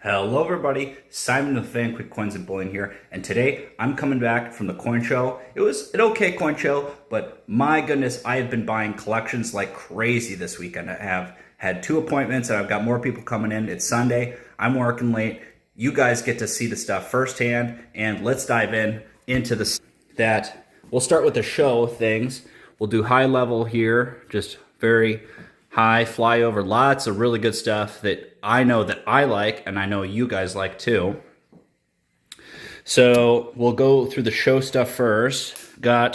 Hello everybody, Simon with Fan Quick Coins and Bullion here, and today I'm coming back from the coin show. It was an okay coin show, but my goodness, I have been buying collections like crazy this weekend. I have had 2 appointments and I've got more people coming in. It's Sunday, I'm working late. You guys get to see the stuff firsthand, and let's dive into this. We'll start with the show things. We'll do high level here, just very high flyover, lots of really good stuff that I know that I like, and I know you guys like too. So we'll go through the show stuff first. There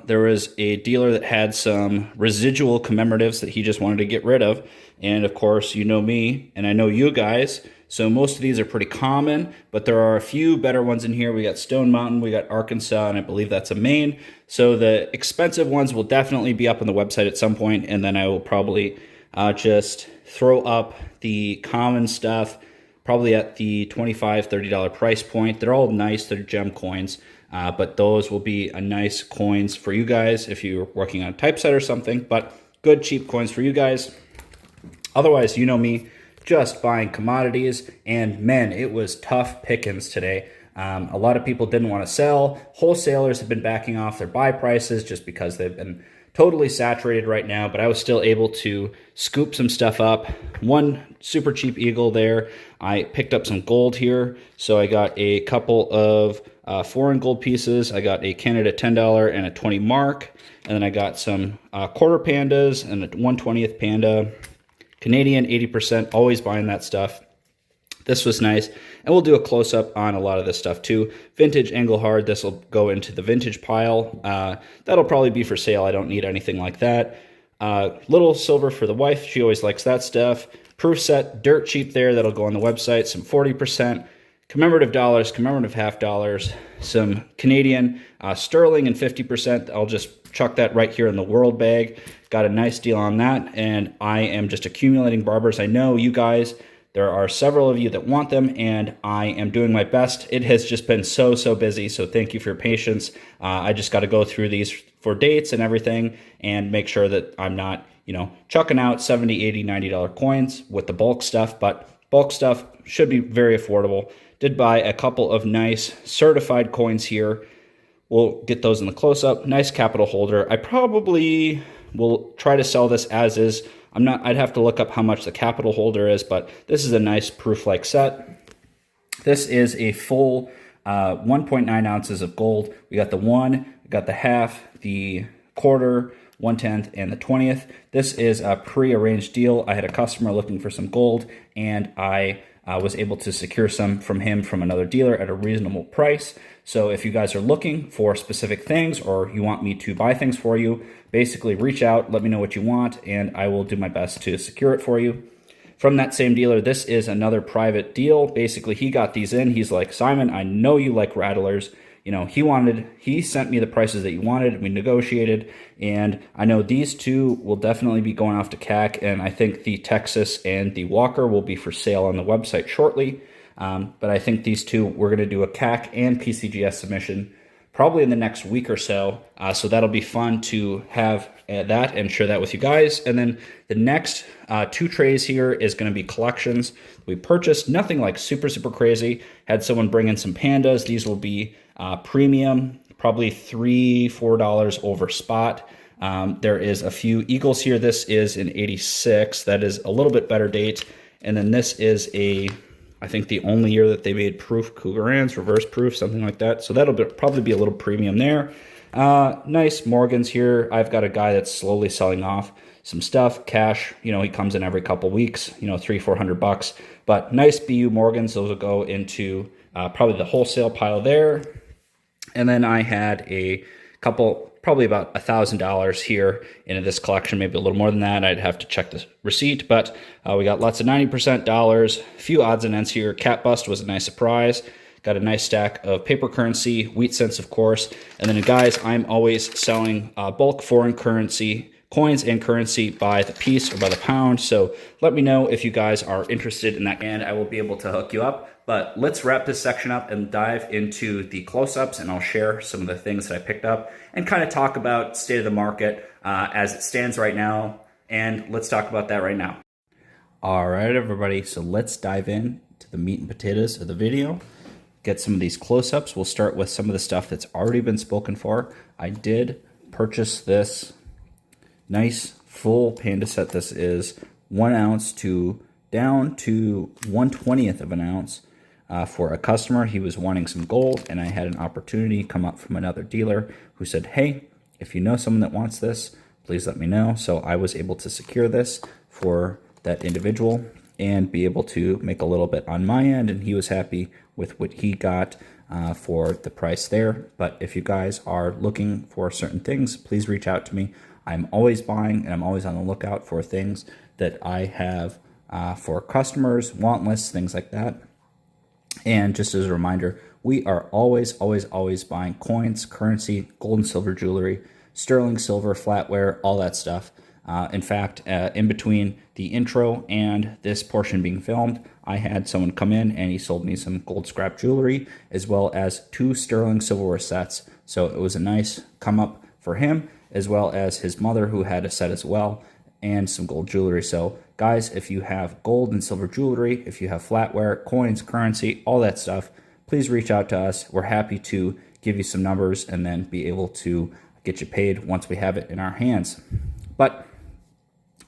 was a dealer that had some residual commemoratives that he just wanted to get rid of. And of course, you know me, and I know you guys. So most of these are pretty common, but there are a few better ones in here. We got Stone Mountain, we got Arkansas, and I believe that's a Maine. So the expensive ones will definitely be up on the website at some point, and then I will probably just throw up the common stuff, probably at the $25, $30 price point. They're all nice, they're gem coins, but those will be a nice coins for you guys if you're working on a typeset or something, but good cheap coins for you guys. Otherwise, you know me, just buying commodities, and man, it was tough pickings today. A lot of people didn't want to sell. Wholesalers have been backing off their buy prices just because they've been totally saturated right now, but I was still able to scoop some stuff up. One super cheap eagle there. I picked up some gold here, so I got a couple of foreign gold pieces. I got a Canada $10 and a 20 mark, and then I got some quarter pandas and a 1/20th panda. Canadian 80%, always buying that stuff. This was nice, and we'll do a close-up on a lot of this stuff too. Vintage Engelhard, this will go into the vintage pile. That'll probably be for sale. I don't need anything like that. Little silver for the wife. She always likes that stuff. Proof set, dirt cheap there. That'll go on the website. Some 40%. Commemorative dollars, commemorative half dollars. Some Canadian sterling and 50%. I'll just chuck that right here in the world bag. Got a nice deal on that, and I am just accumulating barbers. I know you guys, there are several of you that want them, and I am doing my best. It has just been so busy, so thank you for your patience. I just got to go through these for dates and everything and make sure that I'm not, chucking out $70, $80, $90 coins with the bulk stuff, but bulk stuff should be very affordable. Did buy a couple of nice certified coins here. We'll get those in the close-up. Nice capital holder. I probably will try to sell this as is. I'd have to look up how much the capital holder is, but this is a nice proof-like set. This is a full 1.9 ounces of gold. We got the 1, we got the half, the quarter, 1/10, and the 20th. This is a pre-arranged deal. I had a customer looking for some gold, and I was able to secure some from him from another dealer at a reasonable price. So if you guys are looking for specific things, or you want me to buy things for you, basically reach out, let me know what you want, and I will do my best to secure it for you. From that same dealer, this is another private deal. Basically, he got these in. He's like, Simon, I know you like Rattlers. He sent me the prices that you wanted. We negotiated, and I know these two will definitely be going off to CAC, and I think the Texas and the Walker will be for sale on the website shortly. But I think these two, we're going to do a CAC and PCGS submission probably in the next week or so. So that'll be fun to have that and share that with you guys. And then the next 2 trays here is going to be collections. We purchased nothing like super crazy. Had someone bring in some pandas. These will be premium, probably $3, $4 over spot. There is a few eagles here. This is an 86. That is a little bit better date. And then this is I think the only year that they made proof Cougarans, reverse proof, something like that. So that'll probably be a little premium there. Nice Morgans here. I've got a guy that's slowly selling off some stuff, cash. He comes in every couple weeks, $300-400. But nice BU Morgans. Those will go into probably the wholesale pile there. And then I had a couple, probably about $1,000 here into this collection, maybe a little more than that. I'd have to check the receipt, but we got lots of 90% dollars, a few odds and ends here. Cat Bust was a nice surprise. Got a nice stack of paper currency, wheat cents, of course. And then, guys, I'm always selling bulk foreign currency, coins and currency by the piece or by the pound. So let me know if you guys are interested in that, and I will be able to hook you up. But let's wrap this section up and dive into the close-ups, and I'll share some of the things that I picked up and kind of talk about state of the market as it stands right now. And let's talk about that right now. All right, everybody, so let's dive in to the meat and potatoes of the video. Get some of these close-ups. We'll start with some of the stuff that's already been spoken for. I did purchase this nice full panda set. This is 1 ounce down to 1/20th of an ounce for a customer. He was wanting some gold, and I had an opportunity come up from another dealer who said, hey, if you know someone that wants this, please let me know. So I was able to secure this for that individual and be able to make a little bit on my end, and he was happy with what he got for the price there. But if you guys are looking for certain things, please reach out to me. I'm always buying, and I'm always on the lookout for things that I have for customers, want lists, things like that. And just as a reminder, we are always buying coins, currency, gold and silver jewelry, sterling silver, flatware, all that stuff. In fact, in between the intro and this portion being filmed, I had someone come in and he sold me some gold scrap jewelry as well as 2 sterling silverware sets. So it was a nice come up for him, as well as his mother, who had a set as well, and some gold jewelry. So guys, if you have gold and silver jewelry, if you have flatware, coins, currency, all that stuff, please reach out to us. We're happy to give you some numbers and then be able to get you paid once we have it in our hands. But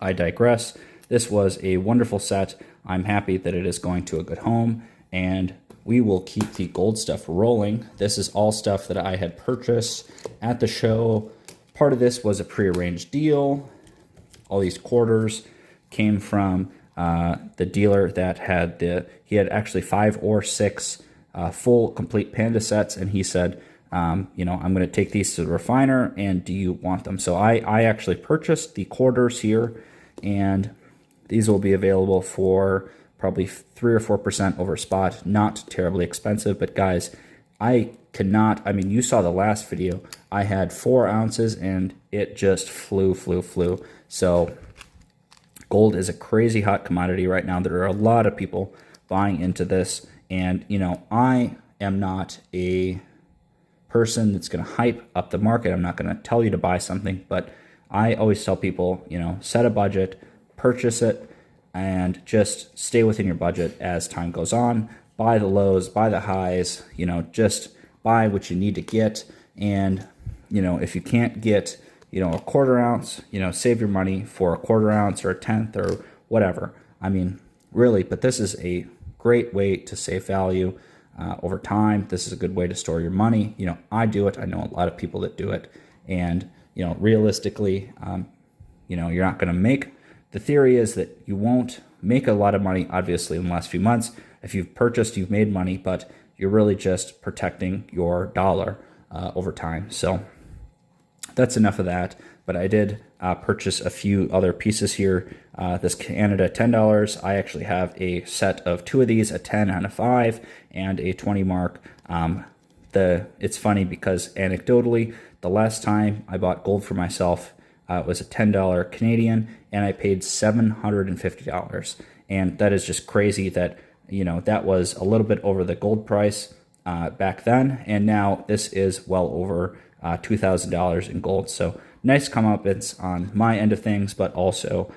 I digress. This was a wonderful set. I'm happy that it is going to a good home, and we will keep the gold stuff rolling. This is all stuff that I had purchased at the show. Part of this was a prearranged deal. All these quarters came from the dealer that had he had actually 5 or 6 full complete panda sets, and he said, you know, I'm going to take these to the refiner, and do you want them? So I actually purchased the quarters here, and these will be available for probably 3 or 4% over spot. Not terribly expensive, but guys, I mean, you saw the last video. I had 4 ounces, and it just flew. So gold is a crazy hot commodity right now. There are a lot of people buying into this, and, you know, I am not a person that's going to hype up the market. I'm not going to tell you to buy something, but I always tell people, you know, set a budget, purchase it, and just stay within your budget as time goes on. Buy the lows, buy the highs, you know, just buy what you need to get. And, you know, if you can't get, you know, a 1/4 ounce, you know, save your money for a 1/4 ounce or a 1/10 or whatever. I mean, really, but this is a great way to save value over time. This is a good way to store your money. You know, I do it. I know a lot of people that do it. And, you know, realistically, you know, you're not going to make, the theory is that you won't make a lot of money, obviously, in the last few months. If you've purchased, you've made money, but you're really just protecting your dollar over time. So that's enough of that. But I did purchase a few other pieces here. This Canada $10. I actually have a set of 2 of these, a 10 and a 5, and a 20 mark. It's funny because anecdotally, the last time I bought gold for myself, it was a $10 Canadian, and I paid $750. And that is just crazy that, you know, that was a little bit over the gold price back then, and now this is well over $2,000 in gold. So nice comeuppance on my end of things, but also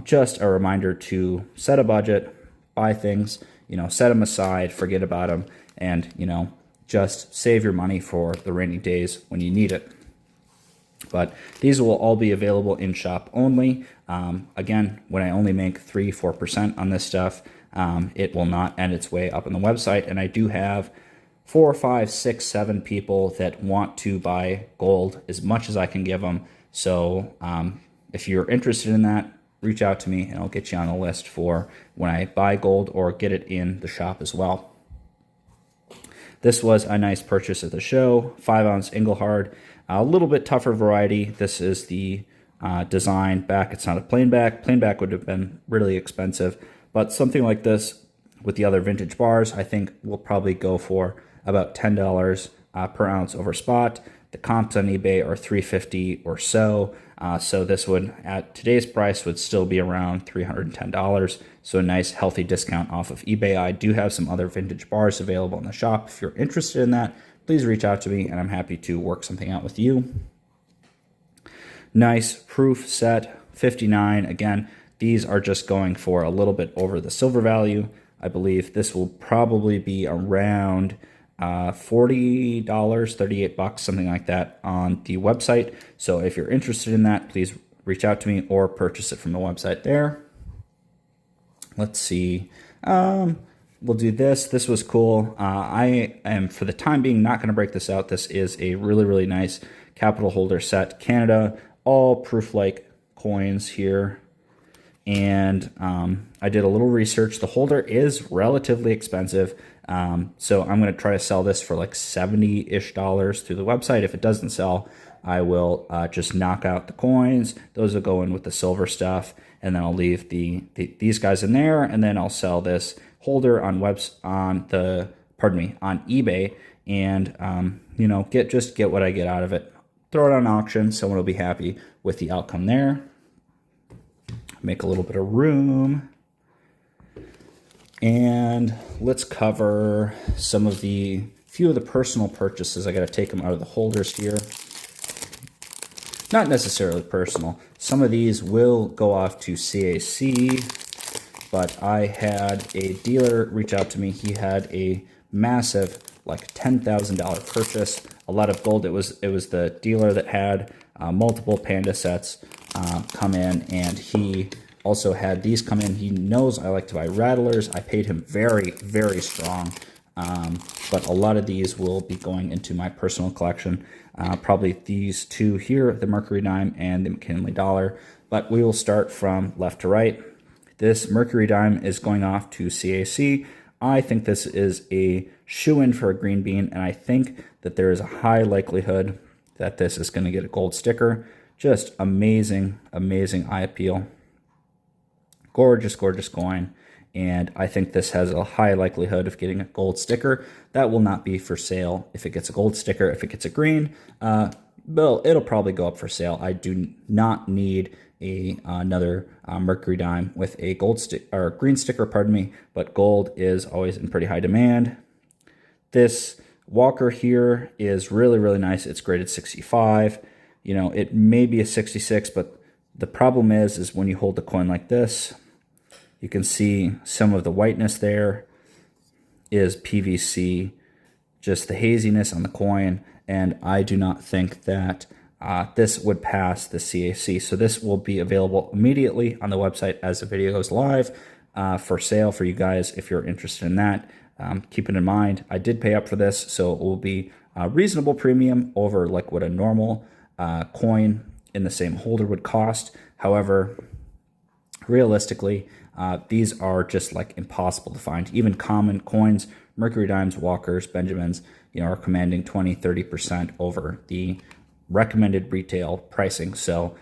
just a reminder to set a budget, buy things, you know, set them aside, forget about them, and, you know, just save your money for the rainy days when you need it. But these will all be available in shop only. Again, when I only make 3-4% on this stuff, it will not end its way up on the website. And I do have 4, 5, 6, 7 people that want to buy gold as much as I can give them. So if you're interested in that, reach out to me and I'll get you on the list for when I buy gold or get it in the shop as well. This was a nice purchase at the show, 5 ounce Engelhard, a little bit tougher variety. This is the design back. It's not a plain back. Plain back would have been really expensive, but something like this with the other vintage bars, I think will probably go for about $10 per ounce over spot. The comps on eBay are $350 or so. So this would, at today's price, would still be around $310. So a nice healthy discount off of eBay. I do have some other vintage bars available in the shop. If you're interested in that, please reach out to me and I'm happy to work something out with you. Nice proof set, 59. Again, these are just going for a little bit over the silver value. I believe this will probably be around $40, 38 bucks, something like that on the website. So if you're interested in that, please reach out to me or purchase it from the website there. Let's see. We'll do this. This was cool. I am, for the time being, not going to break this out. This is a really, really nice capital holder set. Canada, all proof-like coins here. And I did a little research. The holder is relatively expensive. So I'm going to try to sell this for like $70-ish through the website. If it doesn't sell, I will just knock out the coins. Those will go in with the silver stuff. And then I'll leave these guys in there. And then I'll sell this holder on eBay. And, you know, get what I get out of it. Throw it on auction. Someone will be happy with the outcome there. Make a little bit of room. And let's cover some of few of the personal purchases. I got to take them out of the holders here. Not necessarily personal. Some of these will go off to CAC, but I had a dealer reach out to me. He had a massive, like $10,000 purchase, a lot of gold. It was the dealer that had multiple Panda sets come in, and he also had these come in. He knows I like to buy Rattlers. I paid him very, very strong, but a lot of these will be going into my personal collection. Probably these two here, the Mercury Dime and the McKinley Dollar, but we will start from left to right. This Mercury Dime is going off to CAC. I think this is a shoe-in for a green bean, and I think that there is a high likelihood that this is going to get a gold sticker. Just amazing, amazing eye appeal. Gorgeous, gorgeous coin. And I think this has a high likelihood of getting a gold sticker. That will not be for sale if it gets a gold sticker. If it gets a green, well, it'll probably go up for sale. I do not need another Mercury Dime with a green sticker, pardon me, but gold is always in pretty high demand. This Walker here is really, really nice. It's graded 65. You know, it may be a 66, but the problem is when you hold the coin like this, you can see some of the whiteness there is PVC, just the haziness on the coin, and I do not think that this would pass the CAC. So this will be available immediately on the website as the video goes live for sale for you guys if you're interested in that. Keep it in mind, I did pay up for this, so it will be a reasonable premium over like what a normal coin in the same holder would cost. However, realistically, these are just like impossible to find. Even common coins, Mercury Dimes, Walkers, Benjamins, you know, are commanding 20-30% over the recommended retail pricing. So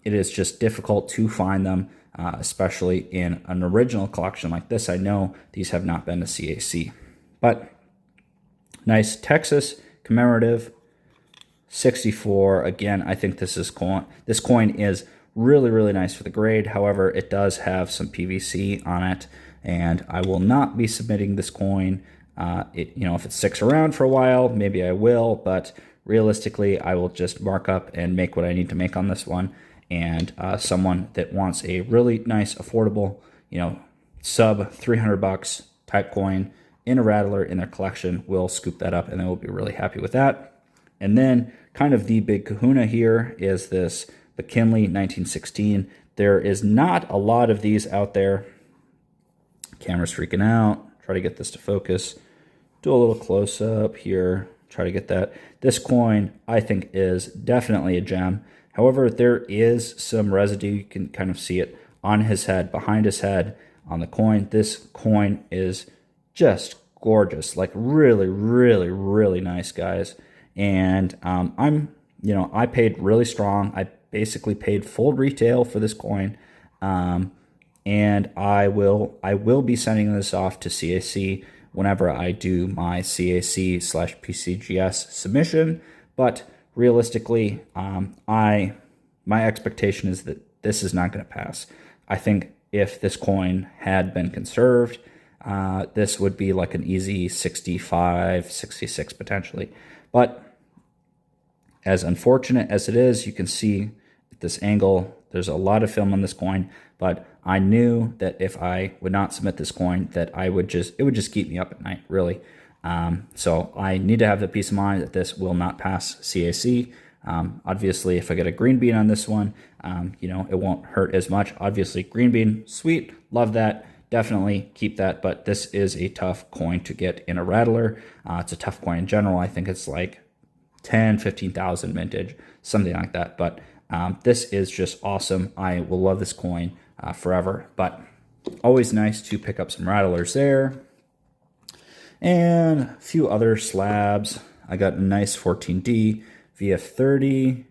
it is just difficult to find them, especially in an original collection like this. I know these have not been to CAC, but nice Texas commemorative 64. Again, I think this coin is really, really nice for the grade. However, it does have some PVC on it, and I will not be submitting this coin. You know, if it sticks around for a while, maybe I will, but realistically, I will just mark up and make what I need to make on this one. And someone that wants a really nice, affordable, you know, sub 300 bucks type coin in a Rattler in their collection will scoop that up, and they will be really happy with that. And then kind of the big kahuna here is this McKinley 1916. There is not a lot of these out there. Camera's freaking out. Try to get this to focus. Do a little close up here. Try to get that. This coin, I think, is definitely a gem. However, there is some residue. You can kind of see it on his head, behind his head on the coin. This coin is just gorgeous. Like really, really, really nice, guys. And I paid really strong. I basically paid full retail for this coin. And I will be sending this off to CAC whenever I do my CAC/PCGS submission. But realistically, my expectation is that this is not going to pass. I think if this coin had been conserved, this would be like an easy 65, 66 potentially. But as unfortunate as it is, you can see at this angle, there's a lot of film on this coin, but I knew that if I would not submit this coin, that it would just keep me up at night, really. So I need to have the peace of mind that this will not pass CAC. Obviously, if I get a green bean on this one, you know, it won't hurt as much. Obviously, green bean, sweet, love that. Definitely keep that, but this is a tough coin to get in a Rattler. It's a tough coin in general. I think it's like 10, 15,000 vintage, something like that. But this is just awesome. I will love this coin forever, but always nice to pick up some Rattlers there. And a few other slabs. I got a nice 14D, VF30,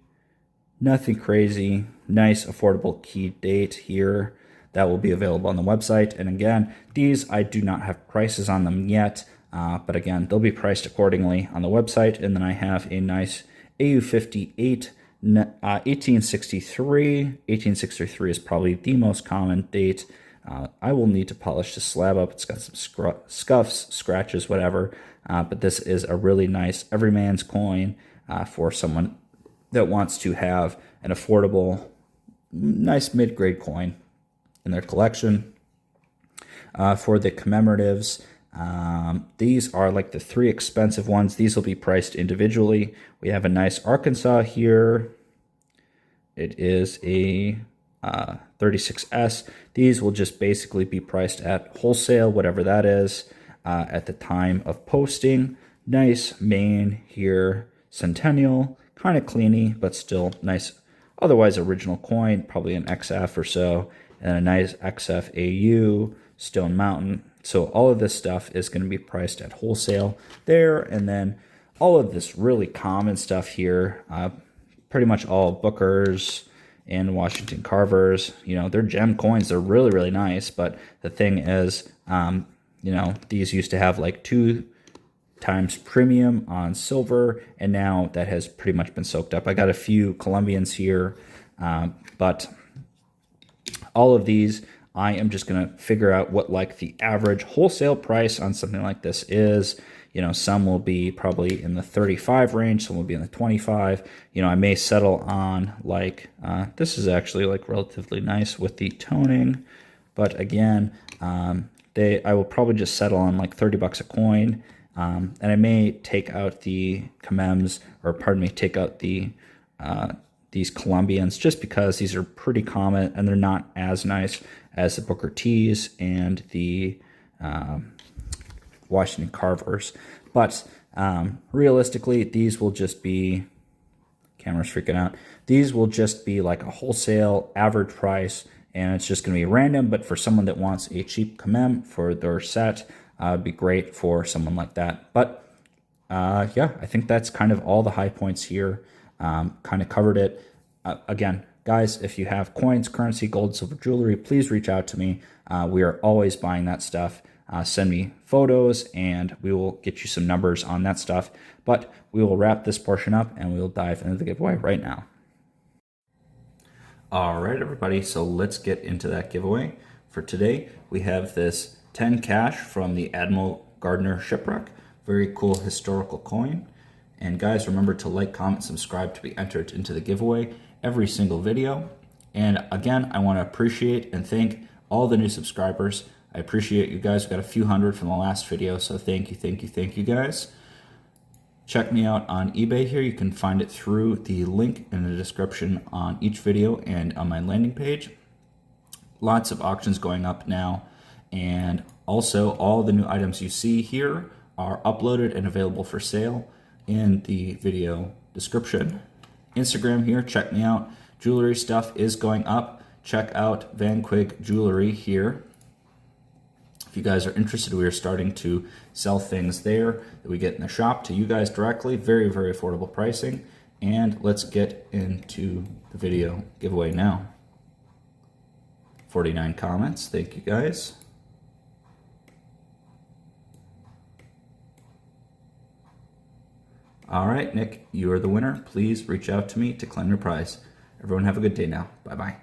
nothing crazy, nice affordable key date here. That will be available on the website. And again, these I do not have prices on them yet, but again, they'll be priced accordingly on the website. And then I have a nice AU58 1863. 1863 is probably the most common date. I will need to polish this slab up. It's got some scuffs, scratches, whatever. But this is a really nice everyman's coin for someone that wants to have an affordable, nice mid-grade coin in their collection. For the commemoratives, these are like the 3 expensive ones. These will be priced individually. We have a nice Arkansas here. It is a 36S. These will just basically be priced at wholesale, whatever that is, at the time of posting. Nice main here, Centennial, kind of cleany, but still nice. Otherwise, original coin, probably an XF or so, and a nice XF AU, Stone Mountain. So all of this stuff is going to be priced at wholesale there, and then all of this really common stuff here, pretty much all Bookers and Washington Carvers. You know, they're gem coins. They're really, really nice, but the thing is, you know, these used to have like 2 times premium on silver, and now that has pretty much been soaked up. I got a few Colombians here, but all of these, I am just going to figure out what like the average wholesale price on something like this is. You know, some will be probably in the 35 range, some will be in the 25. You know, I may settle on like, this is actually like relatively nice with the toning, but again, I will probably just settle on like 30 bucks a coin. And I may take out the commems, or pardon me, take out the these Colombians, just because these are pretty common and they're not as nice as the Booker T's and the Washington Carvers. But realistically, these will just be, camera's freaking out, these will just be like a wholesale average price, and it's just going to be random. But for someone that wants a cheap commem for their set, it'd be great for someone like that. But yeah, I think that's kind of all the high points here. Kind of covered it. Again, guys, if you have coins, currency, gold, silver, jewelry, please reach out to me. We are always buying that stuff. Send me photos and we will get you some numbers on that stuff. But we will wrap this portion up and we'll dive into the giveaway right now. All right, everybody, so let's get into that giveaway. For today, we have this 10 cash from the Admiral Gardner shipwreck. Very cool historical coin. And guys, remember to like, comment, subscribe to be entered into the giveaway every single video. And again, I want to appreciate and thank all the new subscribers. I appreciate you guys. We got a few hundred from the last video, so thank you guys. Check me out on eBay here. You can find it through the link in the description on each video and on my landing page. Lots of auctions going up now. And also all the new items you see here are uploaded and available for sale in the video description. Instagram here, check me out. Jewelry stuff is going up. Check out Van Quigg Jewelry here. If you guys are interested, we are starting to sell things there that we get in the shop to you guys directly. Very, very affordable pricing. And let's get into the video giveaway now. 49 comments. Thank you guys. All right, Nick, you are the winner. Please reach out to me to claim your prize. Everyone have a good day now. Bye-bye.